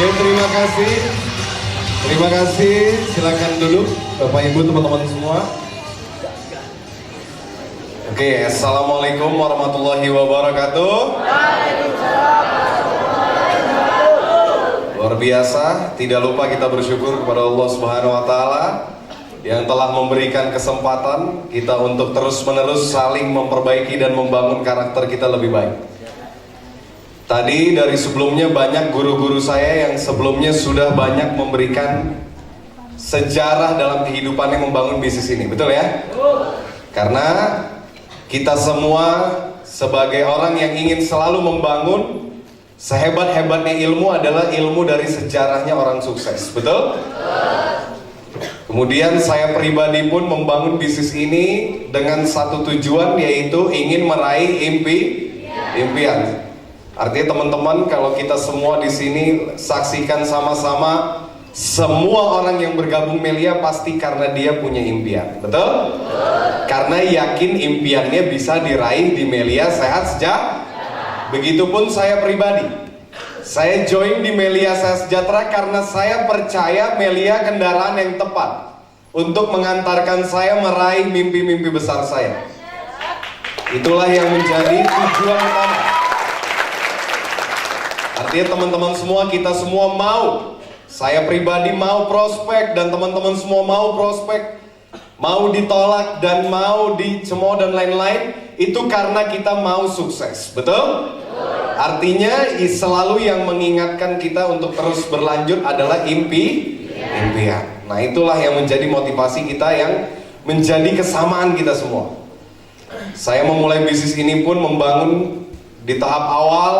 Oke, terima kasih. Terima kasih. Silakan duduk, Bapak Ibu, teman-teman semua. Oke, assalamualaikum warahmatullahi wabarakatuh. Luar biasa, tidak lupa kita bersyukur kepada Allah Subhanahu wa Ta'ala yang telah memberikan kesempatan kita untuk terus-menerus saling memperbaiki dan membangun karakter kita lebih baik. Tadi dari sebelumnya banyak guru-guru saya yang sebelumnya sudah banyak memberikan sejarah dalam kehidupannya membangun bisnis ini, betul ya? Karena kita semua sebagai orang yang ingin selalu membangun, sehebat-hebatnya ilmu adalah ilmu dari sejarahnya orang sukses, betul? Kemudian saya pribadi pun membangun bisnis ini dengan satu tujuan, yaitu ingin meraih impian. Artinya teman-teman, kalau kita semua di sini saksikan sama-sama, semua orang yang bergabung Melia pasti karena dia punya impian, betul? Karena yakin impiannya bisa diraih di Melia Sehat Sejahtera. Begitupun saya pribadi. Saya join di Melia Sehat Sejahtera karena saya percaya Melia kendaraan yang tepat untuk mengantarkan saya meraih mimpi-mimpi besar saya. Itulah yang menjadi tujuan utama. Artinya teman-teman semua, kita semua mau. Saya pribadi mau prospek dan teman-teman semua mau prospek. Mau ditolak dan mau dicemooh dan lain-lain, itu karena kita mau sukses, betul? Artinya selalu yang mengingatkan kita untuk terus berlanjut adalah impian. Nah, itulah yang menjadi motivasi kita, yang menjadi kesamaan kita semua. Saya memulai bisnis ini pun membangun di tahap awal,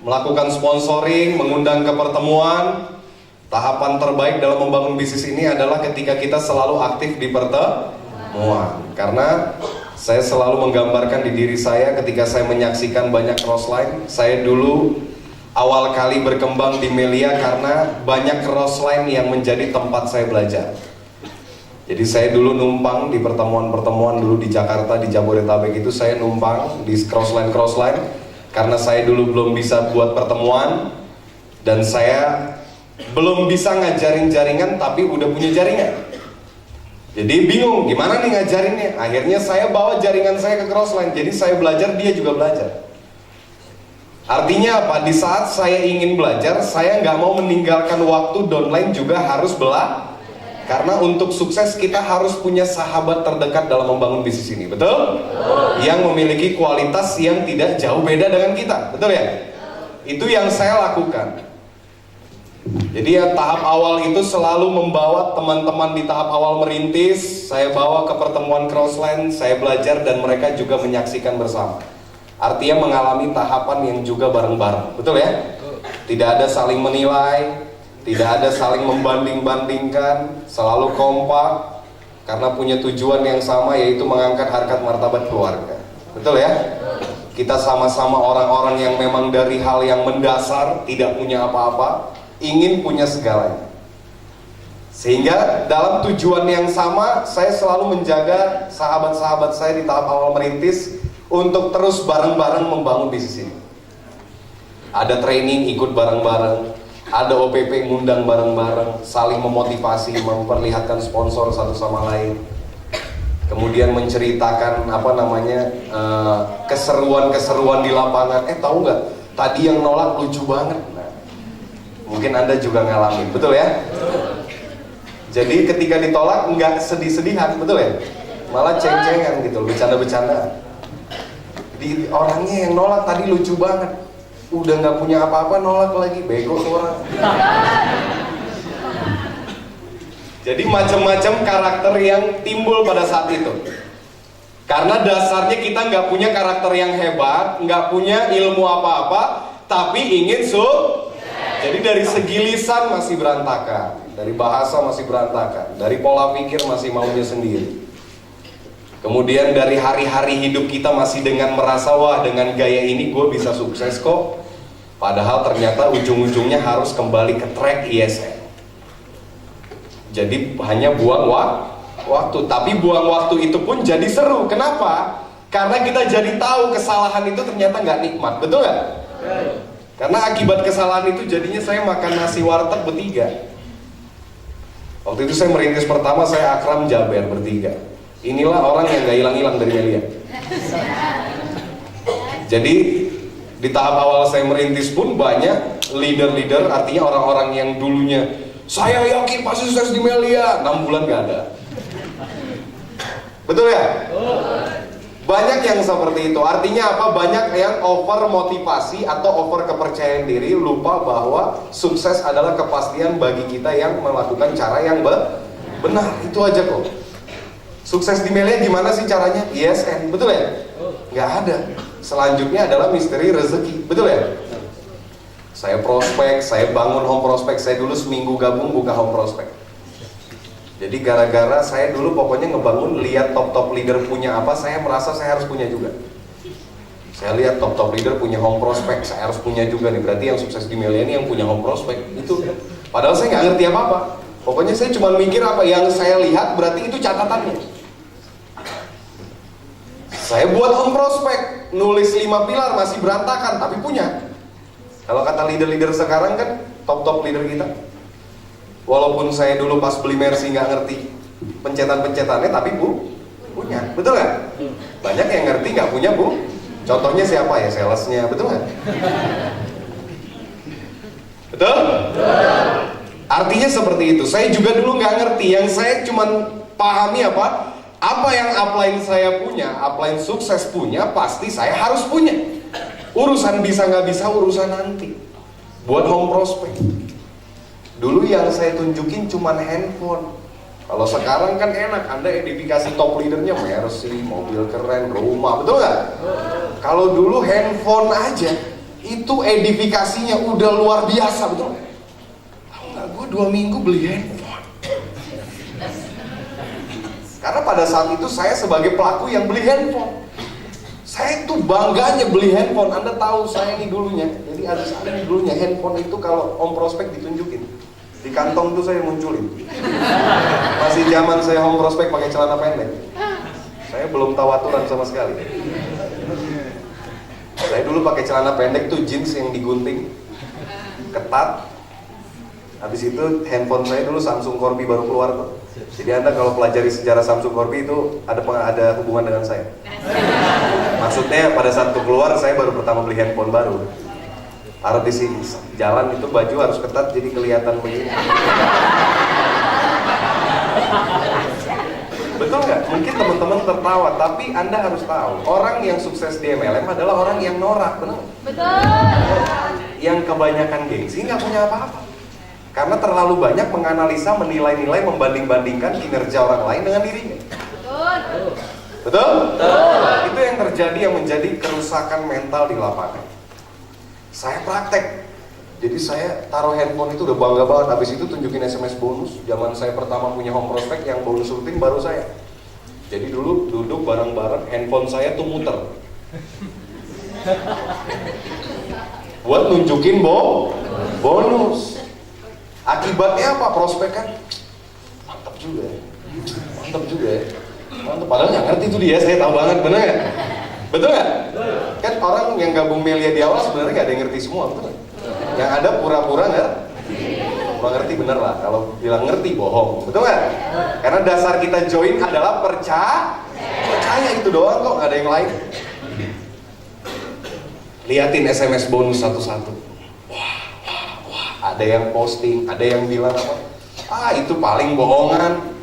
melakukan sponsoring, mengundang ke pertemuan. Tahapan terbaik dalam membangun bisnis ini adalah ketika kita selalu aktif di pertemuan. Karena saya selalu menggambarkan di diri saya ketika saya menyaksikan banyak crossline. Saya dulu awal kali berkembang di Melia karena banyak crossline yang menjadi tempat saya belajar. Jadi saya dulu numpang di pertemuan-pertemuan dulu di Jakarta, di Jabodetabek itu saya numpang di crossline karena saya dulu belum bisa buat pertemuan dan saya belum bisa ngajarin jaringan tapi udah punya jaringan. Jadi bingung gimana nih ngajarinnya. Akhirnya saya bawa jaringan saya ke crossline. Jadi saya belajar, dia juga belajar. Artinya apa? Di saat saya ingin belajar, saya nggak mau meninggalkan waktu downline juga harus belajar. Karena untuk sukses kita harus punya sahabat terdekat dalam membangun bisnis ini, betul? Yang memiliki kualitas yang tidak jauh beda dengan kita, betul ya? Itu yang saya lakukan. Jadi ya tahap awal itu selalu membawa teman-teman di tahap awal merintis, saya bawa ke pertemuan crossline, saya belajar dan mereka juga menyaksikan bersama. Artinya mengalami tahapan yang juga bareng-bareng, betul ya? Tidak ada saling menilai, tidak ada saling membanding-bandingkan, selalu kompak karena punya tujuan yang sama, yaitu mengangkat harkat martabat keluarga, betul ya? Kita sama-sama orang-orang yang memang dari hal yang mendasar, tidak punya apa-apa, ingin punya segalanya. Sehingga dalam tujuan yang sama, saya selalu menjaga sahabat-sahabat saya di tahap awal merintis untuk terus bareng-bareng membangun bisnis ini. Ada training ikut bareng-bareng, ada OPP ngundang bareng-bareng, saling memotivasi, memperlihatkan sponsor satu sama lain. Kemudian menceritakan keseruan-keseruan di lapangan. Tahu nggak? Tadi yang nolak lucu banget. Mungkin Anda juga ngalamin, betul ya? Jadi ketika ditolak nggak sedih-sedihan, betul ya? Malah ceng-cengan gitu, bercanda-bercanda. Di orangnya yang nolak tadi lucu banget, udah nggak punya apa-apa nolak lagi, bego tuh orang. Jadi macam-macam karakter yang timbul pada saat itu. Karena dasarnya kita nggak punya karakter yang hebat, nggak punya ilmu apa-apa, tapi ingin Jadi dari segi lisan masih berantakan, dari bahasa masih berantakan, dari pola pikir masih maunya sendiri. Kemudian dari hari-hari hidup kita masih dengan merasa, wah dengan gaya ini gue bisa sukses kok. Padahal ternyata ujung-ujungnya harus kembali ke track ISN. Jadi hanya buang waktu, tapi buang waktu itu pun jadi seru. Kenapa? Karena kita jadi tahu kesalahan itu ternyata nggak nikmat, betul nggak? Karena akibat kesalahan itu jadinya saya makan nasi warteg bertiga. Waktu itu saya merintis pertama, saya Akram Jaber bertiga. Inilah orang yang gak hilang-hilang dari Melia. Jadi di tahap awal saya merintis pun banyak leader-leader, artinya orang-orang yang dulunya saya yakin pasti sukses di Melia, 6 bulan gak ada. Betul ya? Banyak yang seperti itu. Artinya apa? Banyak yang over motivasi atau over kepercayaan diri, lupa bahwa sukses adalah kepastian bagi kita yang melakukan cara yang benar. Itu aja kok. Sukses di Melia gimana sih caranya? ISN, betul ya? Nggak ada. Selanjutnya adalah misteri rezeki, betul ya? Saya prospek, saya bangun home prospek. Saya dulu seminggu gabung buka home prospek. Jadi gara-gara saya dulu pokoknya ngebangun, lihat top-top leader punya apa, saya merasa saya harus punya juga. Saya lihat top-top leader punya home prospek, saya harus punya juga nih. Berarti yang sukses di Melia ini yang punya home prospek. Itu. Padahal saya nggak ngerti apa-apa. Pokoknya saya cuma mikir apa yang saya lihat, berarti itu catatannya. Saya buat home prospek, nulis 5 pilar masih berantakan, tapi punya. Kalau kata leader-leader sekarang kan, top-top leader kita. Walaupun saya dulu pas beli Mercy nggak ngerti pencetan-pencetannya, tapi punya, betul nggak? Banyak yang ngerti nggak punya Contohnya siapa ya? Salesnya, betul nggak? Betul? Artinya seperti itu. Saya juga dulu nggak ngerti. Yang saya cuma pahami apa? Apa yang upline saya punya, upline sukses punya, pasti saya harus punya. Urusan bisa nggak bisa urusan nanti. Buat home prospect. Dulu yang saya tunjukin cuma handphone. Kalau sekarang kan enak, Anda edifikasi top leadernya Mercy, mobil keren, rumah, betul nggak? Kalau dulu handphone aja, itu edifikasinya udah luar biasa, betul nggak? Tahu nggak, gue 2 minggu beli handphone. Karena pada saat itu saya sebagai pelaku yang beli handphone. Saya tuh bangganya beli handphone. Anda tahu saya ini dulunya. Jadi ada saat ini dulunya handphone itu kalau home prospek ditunjukin. Di kantong tuh saya munculin. Masih zaman saya home prospek pakai celana pendek. Saya belum tahu aturan sama sekali. Saya dulu pakai celana pendek tuh jeans yang digunting ketat. Habis itu handphone saya dulu Samsung Corby baru keluar tuh. Jadi Anda kalau pelajari sejarah Samsung Corby itu ada hubungan dengan saya. Maksudnya pada saat itu keluar saya baru pertama beli handphone baru. Taruh di sini, jalan itu baju harus ketat jadi kelihatan begini. Betul nggak? Mungkin teman-teman tertawa, tapi Anda harus tahu orang yang sukses di MLM adalah orang yang norak, benar? Betul. Yang kebanyakan gengsi nggak punya apa-apa. Karena terlalu banyak menganalisa, menilai-nilai, membanding-bandingkan kinerja orang lain dengan dirinya. Betul. Betul? Betul. Itu yang terjadi, yang menjadi kerusakan mental di lapangan. Saya praktek. Jadi saya taruh handphone itu udah bangga banget. Habis itu tunjukin SMS bonus. Zaman saya pertama punya home prospect yang bonus rutin baru saya. Jadi dulu duduk bareng-bareng, handphone saya tuh muter. Buat nunjukin bonus. Akibatnya apa? Prospek kan mantap juga ya. Mantap, padahal nggak ngerti tuh dia, saya tahu banget, bener nggak? Betul nggak? Kan orang yang gabung Melia di awal sebenarnya nggak ada yang ngerti semua, betul nggak? Yang ada pura-pura ngerti bener lah. Kalau bilang ngerti bohong, betul nggak? Karena dasar kita join adalah percaya itu doang kok, nggak ada yang lain. Liatin SMS bonus satu-satu. Ada yang posting, ada yang bilang apa? Itu paling bohongan.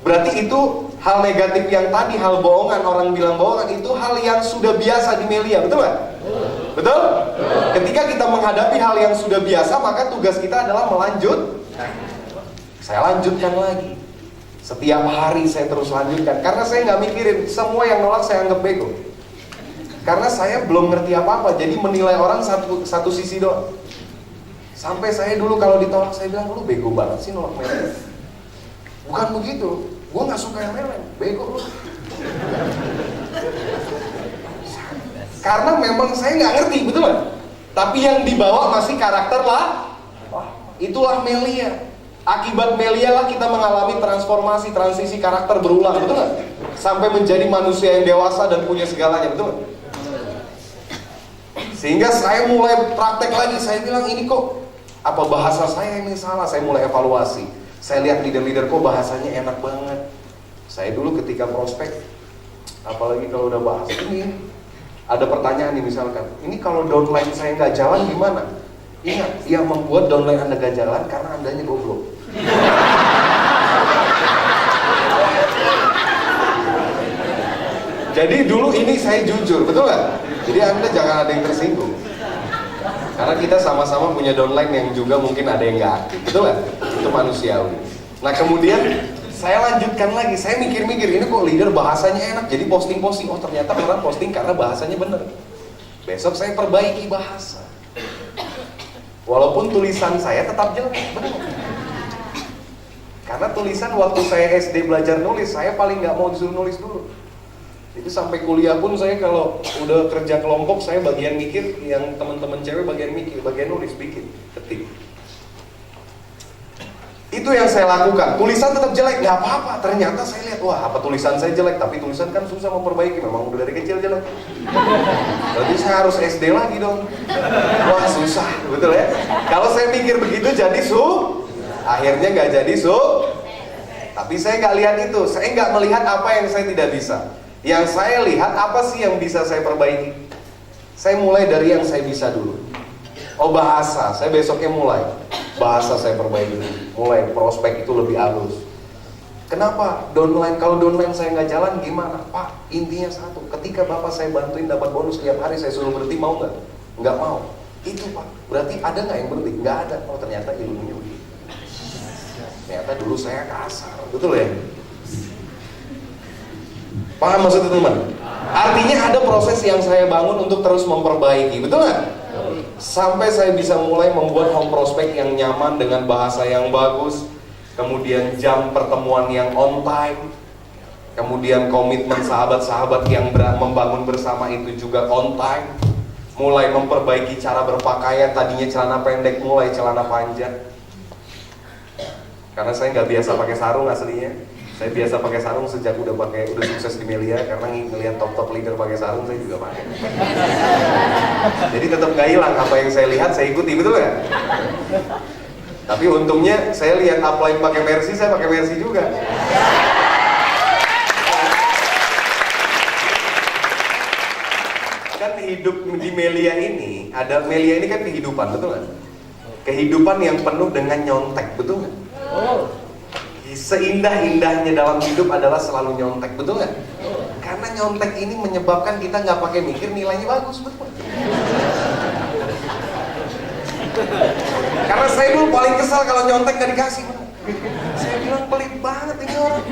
Berarti itu hal negatif yang tadi, hal bohongan, orang bilang bohongan, itu hal yang sudah biasa di Melia, betul nggak? Betul? Ketika kita menghadapi hal yang sudah biasa, maka tugas kita adalah saya lanjutkan lagi. Setiap hari saya terus lanjutkan, karena saya nggak mikirin, semua yang nolak saya anggap bego. Karena saya belum ngerti apa-apa, jadi menilai orang satu sisi doang. Sampai saya dulu kalau ditolak, saya bilang, lu bego banget sih nolak MLM. Bukan begitu, gue gak suka MLM, bego lu. Karena memang saya gak ngerti, betul gak? Tapi yang dibawa masih karakter lah. Itulah Melia. Akibat Melia lah kita mengalami transformasi, transisi karakter berulang, betul gak? Sampai menjadi manusia yang dewasa dan punya segalanya, betul gak? Sehingga saya mulai praktek lagi, saya bilang ini kok apa bahasa saya ini salah, saya mulai evaluasi. Saya lihat leader-leader kok bahasanya enak banget. Saya dulu ketika prospek, apalagi kalau udah bahas ini, ada pertanyaan nih misalkan, ini kalau downline saya nggak jalan gimana? Ingat, yang membuat downline Anda nggak jalan karena Andanya goblok. Jadi dulu ini saya jujur, betul nggak? Jadi Anda jangan ada yang tersinggung. Karena kita sama-sama punya downline yang juga mungkin ada yang nggak aktif, betul nggak? Itu manusiawi. Nah kemudian saya lanjutkan lagi, saya mikir-mikir ini kok leader bahasanya enak, jadi posting-posting. Oh ternyata orang posting karena bahasanya bener. Besok saya perbaiki bahasa. Walaupun tulisan saya tetap jelek, benar. Karena tulisan waktu saya SD belajar nulis, saya paling nggak mau disuruh nulis dulu. Jadi sampai kuliah pun saya kalau udah kerja kelompok, saya bagian mikir, yang teman-teman cewek bagian mikir, bagian nulis, bikin, ketik. Itu yang saya lakukan. Tulisan tetap jelek, nggak apa-apa. Ternyata saya lihat, wah apa tulisan saya jelek, tapi tulisan kan susah memperbaiki, memang udah dari kecil jelek. Berarti saya harus SD lagi dong. Wah susah, betul ya. Kalau saya mikir begitu jadi akhirnya nggak jadi Tapi saya nggak lihat itu, saya nggak melihat apa yang saya tidak bisa. Yang saya lihat apa sih yang bisa saya perbaiki. Saya mulai dari yang saya bisa dulu. Oh bahasa, saya besoknya mulai bahasa saya perbaiki dulu. Mulai prospek itu lebih halus. Kenapa? Downline, kalau downline saya nggak jalan gimana? Pak, intinya satu, ketika bapak saya bantuin dapat bonus tiap hari, saya suruh berhenti, mau nggak? Nggak mau. Itu Pak, berarti ada nggak yang berhenti? Nggak ada. Oh ternyata ilmunya begitu. Ternyata dulu saya kasar, betul ya? Paham maksudnya teman? Artinya ada proses yang saya bangun untuk terus memperbaiki, betul nggak? Sampai saya bisa mulai membuat home prospect yang nyaman dengan bahasa yang bagus, kemudian jam pertemuan yang on time, kemudian komitmen sahabat-sahabat yang membangun bersama itu juga on time, mulai memperbaiki cara berpakaian, tadinya celana pendek mulai celana panjang. Karena saya nggak biasa pakai sarung aslinya. Saya biasa pakai sarung sejak udah sukses di Melia, karena ngelihat top leader pakai sarung saya juga pakai. Jadi tetap nggak hilang apa yang saya lihat saya ikuti, betul nggak? Tapi untungnya saya lihat upline pakai Mercy, saya pakai Mercy juga. Kan hidup di Melia ini, Melia ini kan kehidupan, betul nggak? Kehidupan yang penuh dengan nyontek, betul nggak? Seindah-indahnya dalam hidup adalah selalu nyontek, betul nggak? Karena nyontek ini menyebabkan kita nggak pakai mikir, nilainya bagus, betul. Karena saya dulu paling kesal kalau nyontek nggak dikasih. Saya bilang pelit banget ini orang.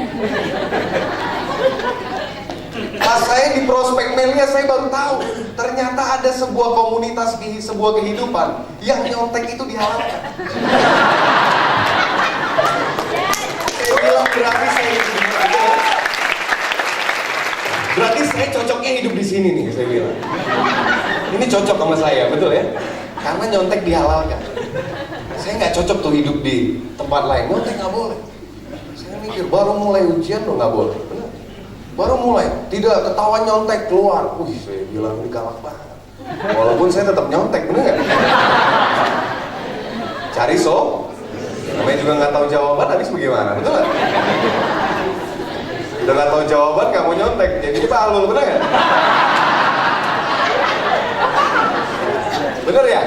Pas saya di prospek Melia saya baru tahu ternyata ada sebuah komunitas di sebuah kehidupan yang nyontek itu dihalalkan. Saya bilang berarti saya cocoknya hidup di sini nih, saya bilang. Ini cocok sama saya, betul ya? Karena nyontek dihalalkan. Saya nggak cocok tuh hidup di tempat lain, nyontek nggak boleh. Saya mikir baru mulai ujian loh nggak boleh, benar? Baru mulai, tidak ketahuan nyontek keluar. Saya bilang ini galak banget. Walaupun saya tetap nyontek, benar nggak? Cari namanya juga nggak tahu jawaban, habis bagaimana, betul nggak? Udah nggak tahu jawaban, nggak mau nyontek, jadi balul, bener nggak? Bener ya?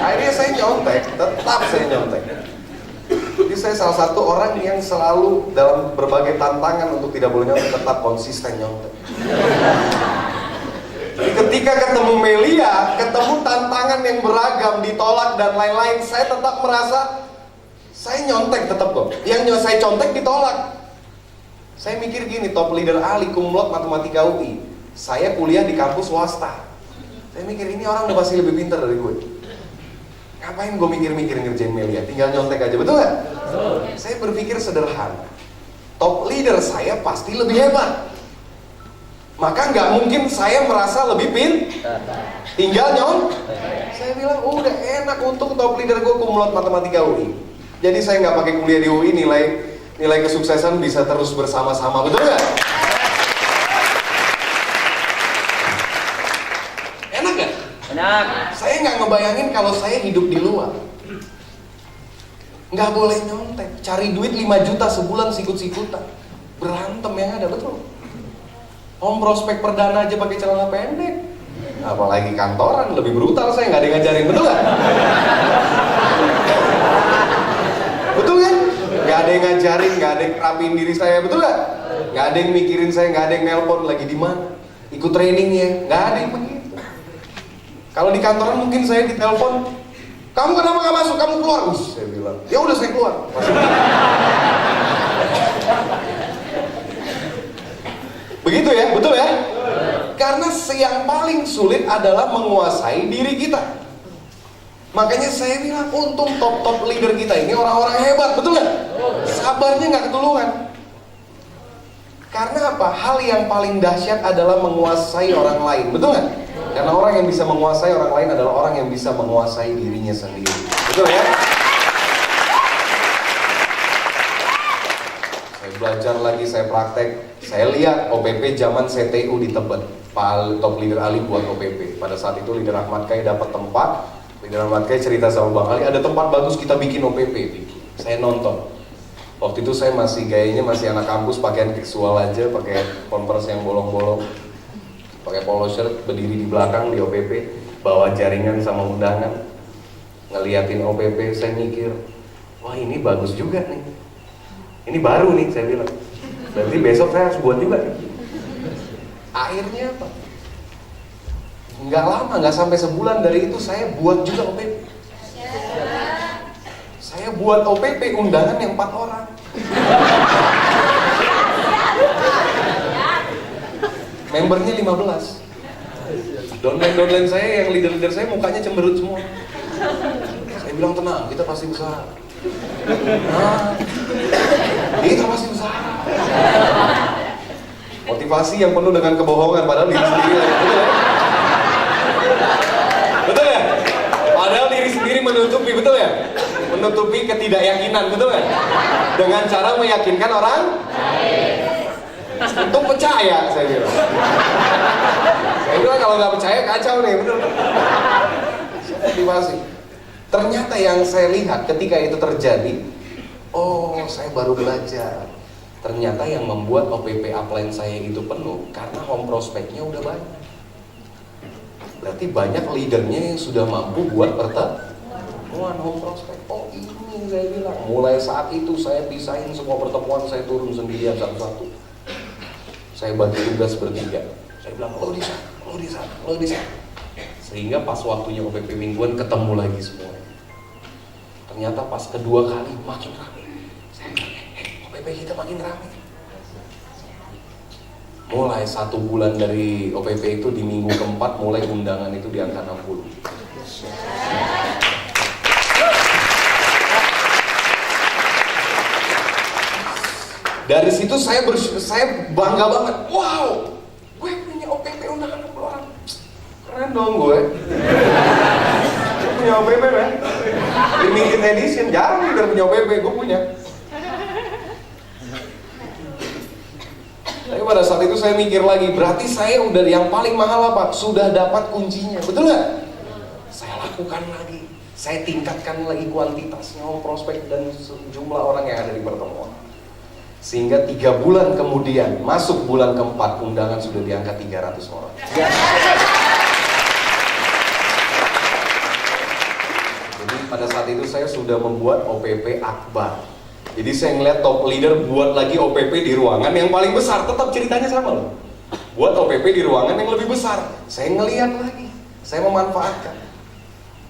Akhirnya saya nyontek, tetap saya nyontek. Jadi saya salah satu orang yang selalu dalam berbagai tantangan untuk tidak boleh nyontek, tetap konsisten nyontek. Jadi ketika ketemu Melia, ketemu tantangan yang beragam, ditolak dan lain-lain, saya tetap merasa saya nyontek tetap kok. Yang saya contek ditolak. Saya mikir gini, top leader Ali cum laude matematika UI. Saya kuliah di kampus swasta. Saya mikir ini orang udah pasti lebih pintar dari gue. Ngapain gue mikir-mikir ngerjain Melia? Tinggal nyontek aja, betul nggak? Saya berpikir sederhana. Top leader saya pasti lebih hebat. Maka nggak mungkin saya merasa lebih tinggal nyontek. Saya bilang udah enak, untung top leader gue cum laude matematika UI. Jadi saya nggak pakai kuliah di UI, nilai kesuksesan bisa terus bersama-sama, betul nggak? Enak nggak? Benar. Saya nggak ngebayangin kalau saya hidup di luar. Nggak boleh nyontek, cari duit 5 juta sebulan sikut-sikutan. Berantem yang ada, betul. Om prospek perdana aja pakai celana pendek. Apalagi kantoran, lebih brutal, saya nggak ada yang ngajarin, betul nggak? Betul kan? Nggak ada yang ngajarin, nggak ada yang rapiin diri saya, betul nggak? Nggak ada yang mikirin saya, nggak ada yang nelpon lagi di mana, ikut trainingnya, nggak ada yang begitu. Kalau di kantoran mungkin saya ditelepon, kamu kenapa nggak masuk, kamu keluar. Saya bilang, ya udah saya keluar. Begitu ya, betul ya? Karena yang paling sulit adalah menguasai diri kita. Makanya saya bilang, untung top leader kita ini orang-orang hebat, betul nggak? Sabarnya nggak ketulungan. Karena apa? Hal yang paling dahsyat adalah menguasai orang lain, betul nggak? Karena orang yang bisa menguasai orang lain adalah orang yang bisa menguasai dirinya sendiri, betul ya? Saya belajar lagi, saya praktek, saya lihat OPP zaman CTU di Tebet, Pak top leader Ali buat OPP. Pada saat itu leader Ahmad Kai dapat tempat, leader Ahmad Kai cerita sama Bang Ali, ada tempat bagus kita bikin OPP. Saya nonton. Waktu itu saya masih gayanya masih anak kampus, pakaian casual aja, pakai converse yang bolong-bolong, pakai polo shirt, berdiri di belakang di OPP, bawa jaringan sama undangan, ngeliatin OPP. Saya mikir, wah ini bagus juga nih, ini baru nih, saya bilang, berarti besok saya harus buat juga nih. Akhirnya apa? Nggak lama, nggak sampai sebulan dari itu saya buat juga OPP. Saya buat OPP undangan yang 4 orang. Membernya 15. Downline saya yang leader-leader saya mukanya cemberut semua. Saya bilang tenang, kita pasti besar. Nah, kita pasti besar. Motivasi yang penuh dengan kebohongan padahal diri sendiri lagi, betul ya? Betul ya? Padahal diri sendiri menutupi, betul ya? Menutupi ketidakyakinan, betul kan? Dengan cara meyakinkan orang untuk percaya, saya bilang. Saya bilang kalau nggak percaya kacau nih, betul. Motivasi. Ternyata yang saya lihat ketika itu terjadi, oh saya baru belajar. Ternyata yang membuat OPP upline saya itu penuh karena home prospeknya udah banyak. Berarti banyak leadernya yang sudah mampu buat pertemuan home prospek. Oh ini saya bilang, mulai saat itu saya pisahin semua pertemuan, saya turun sendirian satu-satu. Saya bagi tugas bertiga. Saya bilang, lo di sana, lo di sana, lo di sana. Sehingga pas waktunya OPP mingguan ketemu lagi semua. Ternyata pas kedua kali makin ramai. Saya bilang, OPP kita makin ramai. Mulai 1 bulan dari OPP itu di minggu keempat mulai undangan itu di angka 60. Dari situ saya bangga banget. Wow, gue punya OPP undangan 60 orang. Keren dong gue. Gue punya OPP kan? Limited edition, jarang udah punya OPP, gue punya. Tapi pada saat itu saya mikir lagi, berarti saya udah yang paling mahal apa? Sudah dapat kuncinya, betul nggak? Saya lakukan lagi, saya tingkatkan lagi kuantitasnya, prospek dan jumlah orang yang ada di pertemuan. Sehingga 3 bulan kemudian, masuk bulan keempat, undangan sudah di angka 300 orang. Jadi pada saat itu saya sudah membuat OPP Akbar. Jadi saya ngeliat top leader buat lagi OPP di ruangan yang paling besar, tetap ceritanya sama loh. Buat OPP di ruangan yang lebih besar. Saya ngeliat lagi, saya memanfaatkan.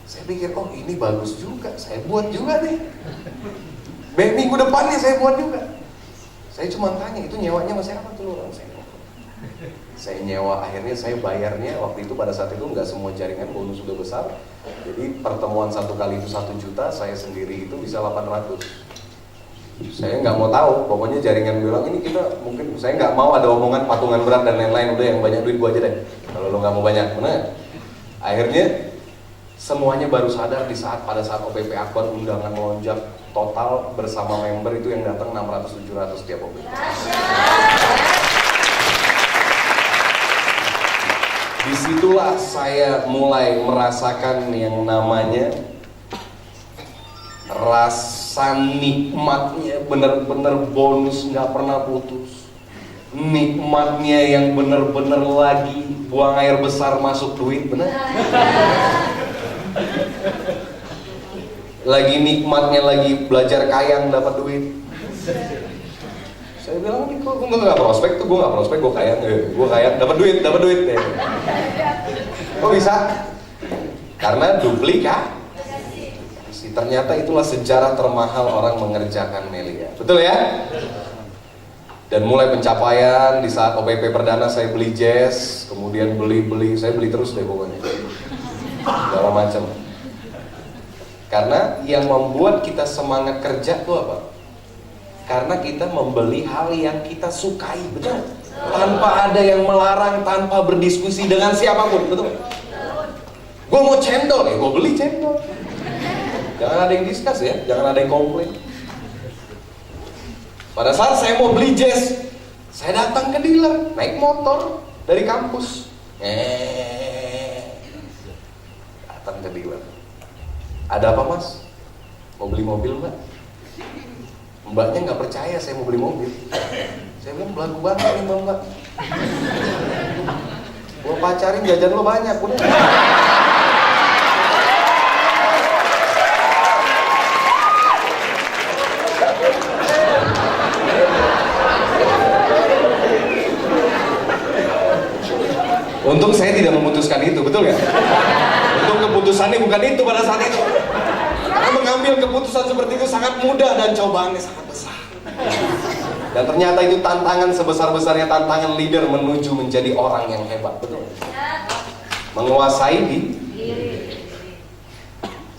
Saya pikir, oh ini bagus juga, saya buat juga nih. Minggu depannya saya buat juga. Saya cuma tanya, itu nyewanya masih apa tuh orang? Saya nyewa, akhirnya saya bayarnya waktu itu pada saat itu nggak semua jaringan bonus sudah besar. Jadi pertemuan 1 kali itu 1 juta, saya sendiri itu bisa 800. Saya nggak mau tahu, pokoknya jaringan bilang ini kita mungkin, saya nggak mau ada omongan patungan berat dan lain-lain, udah yang banyak duit gua aja deh. Kalau lo nggak mau banyak, bener. Akhirnya semuanya baru sadar pada saat OPP Akbar undangan melonjak total bersama member itu yang datang 600-700 setiap OPP. Disitulah saya mulai merasakan yang namanya rasa nikmatnya, bener-bener bonus nggak pernah putus. Nikmatnya yang bener-bener lagi buang air besar masuk duit, bener? Lagi nikmatnya lagi belajar kayang dapat duit. Saya bilang nih kok gue nggak prospek tuh, gue nggak prospek, gue kayang dapat duit ya. Kok bisa? Karena duplikasi. Ternyata itulah sejarah termahal orang mengerjakan Melia, betul ya? Dan mulai pencapaian di saat OPP perdana saya beli jazz, kemudian saya beli terus deh pokoknya, segala macam. Karena yang membuat kita semangat kerja tuh apa? Karena kita membeli hal yang kita sukai, betul? Tanpa ada yang melarang, tanpa berdiskusi dengan siapapun, betul? Gue mau cendol, ya gue beli cendol. Jangan ada yang diskus ya, jangan ada yang komplain. Pada saat saya mau beli jazz, saya datang ke dealer, naik motor dari kampus. Datang ke dealer. Ada apa mas? Mau beli mobil mbak? Mbaknya nggak percaya saya mau beli mobil. Saya bilang belagu banget nih mbak. Gua pacarin jajan lo banyak udah. Untung saya tidak memutuskan itu, betul ya? Untung keputusannya bukan itu pada saat itu. Karena mengambil keputusan seperti itu sangat mudah dan cobaannya sangat besar. Dan ternyata itu tantangan sebesar-besarnya tantangan leader menuju menjadi orang yang hebat, betul? Menguasai diri.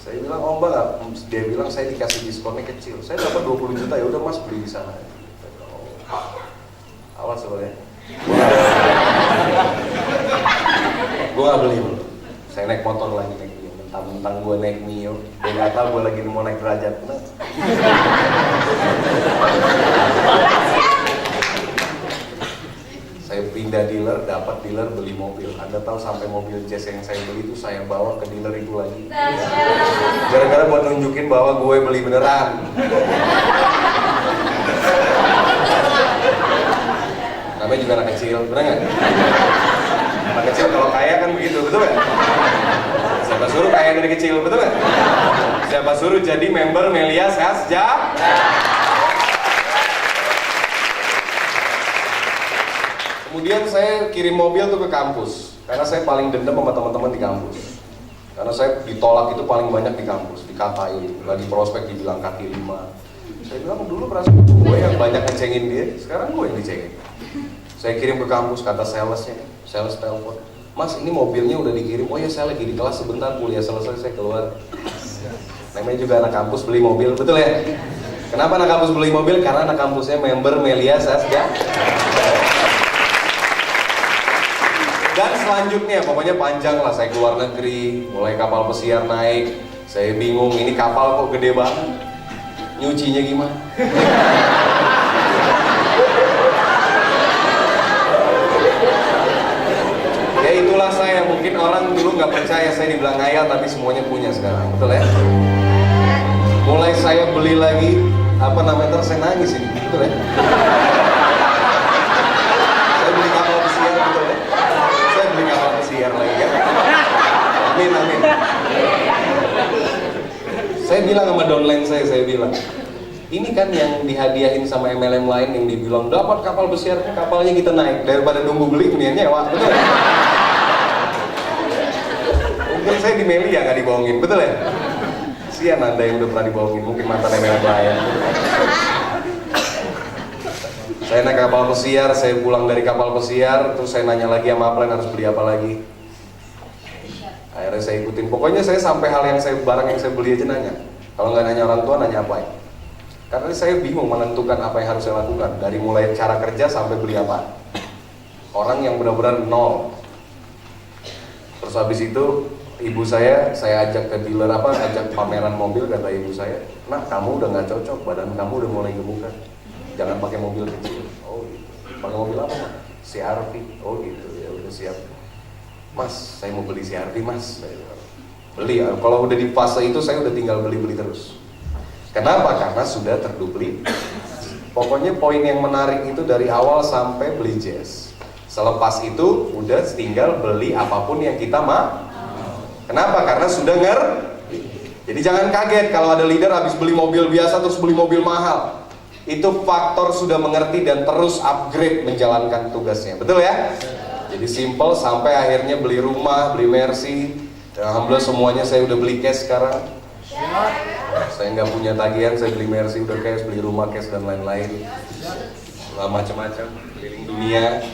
Saya bilang, oh mbak, dia bilang saya dikasih diskonnya kecil. Saya dapat 20 juta, ya udah mas beli di sana. Awas sebenarnya. Gue gak beli dulu. Saya naik motor lagi naik Mio. Mentang-mentang gue naik Mio, dia gak tau gue lagi mau naik derajat. Saya pindah dealer, dapat dealer beli mobil. Anda tahu sampai mobil jazz yang saya beli itu saya bawa ke dealer itu lagi. Gara-gara buat nunjukin bahwa gue beli beneran. Namanya juga anak kecil, bener nggak? Anak kecil kalau kaya kan begitu, betul nggak? Siapa suruh kaya dari kecil, betul nggak? Siapa suruh jadi member Melia Sehat Sejahtera? Kemudian saya kirim mobil tuh ke kampus, karena saya paling dendam sama teman-teman di kampus. Karena saya ditolak itu paling banyak di kampus, dikatain, lagi prospek dibilang kaki lima. Saya bilang dulu perasaan gue yang banyak ngecengin dia, sekarang gue yang dicengin. Saya kirim ke kampus, kata salesnya, sales telepon, mas ini mobilnya udah dikirim. Oh ya saya lagi di kelas sebentar, kuliah selesai saya keluar. Namanya juga anak kampus beli mobil, betul ya? Kenapa anak kampus beli mobil? Karena anak kampusnya member Melia Sehat. Dan selanjutnya pokoknya panjang lah, saya keluar negeri, mulai kapal pesiar naik. Saya bingung, ini kapal kok gede banget, nyucinya gimana? Ya itulah saya, mungkin orang dulu nggak percaya saya dibilang ngayal, tapi semuanya punya sekarang, betul ya? Mulai saya beli lagi, apa namanya, terus saya nangis ini, betul ya? Saya beli kapal pesiar, betul ya? Saya beli kapal pesiar lagi kan? Amin, amin. Saya bilang sama downline saya bilang, ini kan yang dihadiahin sama MLM lain yang dibilang dapat kapal pesiar, kapalnya kita naik, daripada nunggu beli kemudian nyewa, betul ya? Mungkin saya di Melia nggak dibohongin, betul ya? Kasian anda yang udah pernah dibohongin, mungkin mantan MLM lain. Saya naik kapal pesiar, saya pulang dari kapal pesiar, terus saya nanya lagi sama upline harus beli apa lagi. Akhirnya saya ikutin, pokoknya saya sampai hal yang barang yang saya beli aja nanya. Kalau nggak nanya orang tua, nanya apa ya? Karena saya bingung menentukan apa yang harus saya lakukan, dari mulai cara kerja sampai beli apa. Orang yang benar-benar nol. Terus habis itu ibu saya ajak ke dealer ajak pameran mobil, kata ibu saya, nah kamu udah nggak cocok, badan kamu udah mulai gemukan, jangan pakai mobil kecil. Oh gitu. Pakai mobil apa Pak? CR-V. Oh gitu, ya udah siap. Mas, saya mau beli CR-V mas. Beli, kalau udah di fase itu saya udah tinggal beli-beli terus. Kenapa? Karena sudah terduplikasi. Pokoknya poin yang menarik itu dari awal sampai beli jazz. Selepas itu udah tinggal beli apapun yang kita mau. Kenapa? Karena sudah ngerti. Jadi jangan kaget kalau ada leader habis beli mobil biasa terus beli mobil mahal. Itu faktor sudah mengerti dan terus upgrade menjalankan tugasnya. Betul ya? Jadi simple sampai akhirnya beli rumah, beli Mercy. Alhamdulillah semuanya saya udah beli cash sekarang. Saya nggak punya tagihan, saya beli Mercy udah cash, beli rumah cash dan lain-lain. Macam-macam, keliling dunia,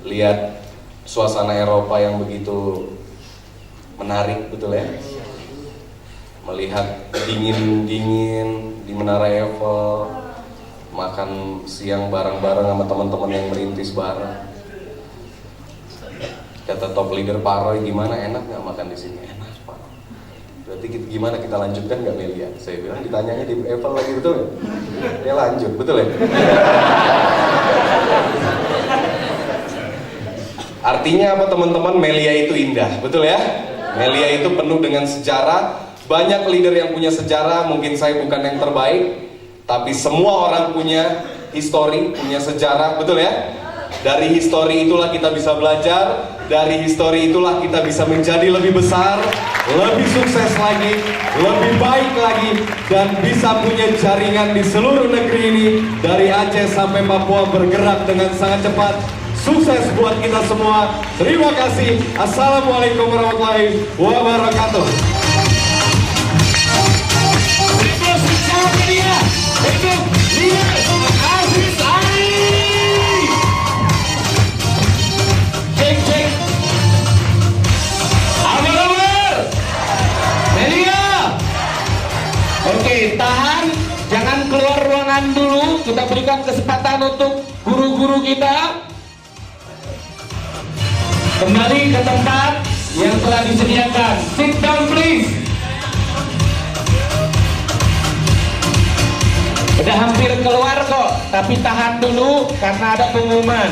lihat suasana Eropa yang begitu menarik, betul ya? Melihat dingin-dingin di Menara Eiffel, makan siang bareng-bareng sama teman-teman yang merintis bareng. Kata top leader Pak Roy, gimana, enak nggak makan di sini? Enak Pak. Berarti gimana kita lanjutkan nggak Melia? Saya bilang ditanyanya di Eiffel lagi, betul ya? Dia lanjut, betul ya? Artinya apa teman-teman? Melia itu indah, betul ya? Melia itu penuh dengan sejarah. Banyak leader yang punya sejarah, mungkin saya bukan yang terbaik, tapi semua orang punya histori, punya sejarah, betul ya? Dari histori itulah kita bisa belajar, dari histori itulah kita bisa menjadi lebih besar, lebih sukses lagi, lebih baik lagi, dan bisa punya jaringan di seluruh negeri ini, dari Aceh sampai Papua bergerak dengan sangat cepat. Sukses buat kita semua. Terima kasih. Assalamualaikum warahmatullahi wabarakatuh. Oke, tahan, jangan keluar ruangan dulu. Kita berikan kesempatan untuk guru-guru kita kembali ke tempat yang telah disediakan. Sit down please. Udah hampir keluar kok, tapi tahan dulu karena ada pengumuman.